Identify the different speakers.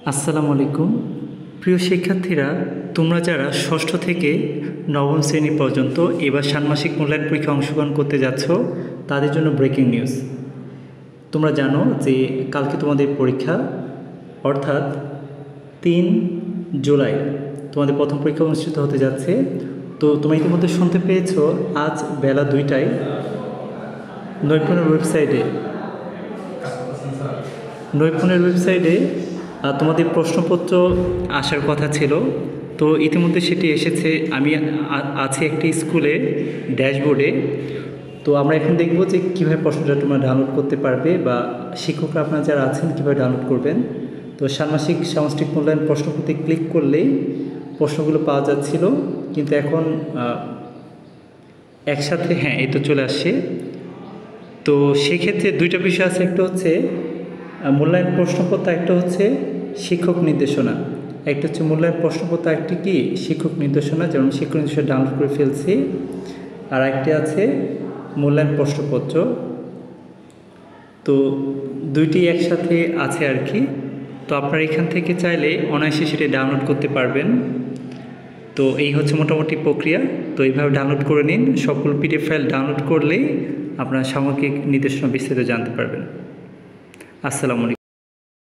Speaker 1: আসসালামু আলাইকুম। প্রিয় শিক্ষার্থীরা, তোমরা যারা ষষ্ঠ থেকে নবম শ্রেণী পর্যন্ত এবার ষান্মাসিক মূল্যায়ন পরীক্ষায় অংশগ্রহণ করতে যাচ্ছ, তাদের জন্য ব্রেকিং নিউজ। তোমরা জানো যে কালকে তোমাদের পরীক্ষা, অর্থাৎ 3 জুলাই তোমাদের প্রথম পরীক্ষা অনুষ্ঠিত হতে যাচ্ছে। তো তোমরা ইতিমধ্যে শুনতে পেয়েছ, আজ বেলা 2টায় নৈপুণ্যের ওয়েবসাইটে তোমাদের প্রশ্নপত্র আসার কথা ছিল। তো ইতিমধ্যে সেটি এসেছে। আমি আছি একটি স্কুলে ড্যাশবোর্ডে। তো আমরা এখন দেখব যে কীভাবে প্রশ্নটা তোমরা ডাউনলোড করতে পারবে, বা শিক্ষকরা আপনারা যারা আছেন কীভাবে ডাউনলোড করবেন। তো ষান্মাসিক সামষ্টিক মূল্যায়ন প্রশ্নপত্রে ক্লিক করলেই প্রশ্নগুলো পাওয়া যাচ্ছিল, কিন্তু এখন একসাথে এই তো চলে আসছে। তো সেক্ষেত্রে দুইটা বিষয় আছে, একটা হচ্ছে মূল্যায়ন প্রশ্নপত্র, একটা হচ্ছে শিক্ষক নির্দেশনা। একটা হচ্ছে মূল্যায়ন প্রশ্নপত্র, একটি কি শিক্ষক নির্দেশনা, যেমন শিক্ষক নির্দেশনা ডাউনলোড করে ফেলছি। আর একটি আছে মূল্যায়ন প্রশ্নপত্র। তো দুইটি একসাথে আছে আর কি। তো আপনারা এখান থেকে চাইলে অনায়াসে সেটি ডাউনলোড করতে পারবেন। তো এই হচ্ছে মোটামুটি প্রক্রিয়া। তো এইভাবে ডাউনলোড করে নিন। সকল পিডিএফ ফাইল ডাউনলোড করলেই আপনারা সামগ্রিক নির্দেশনা বিস্তারিত জানতে পারবেন। আসসালামু আলাইকুম।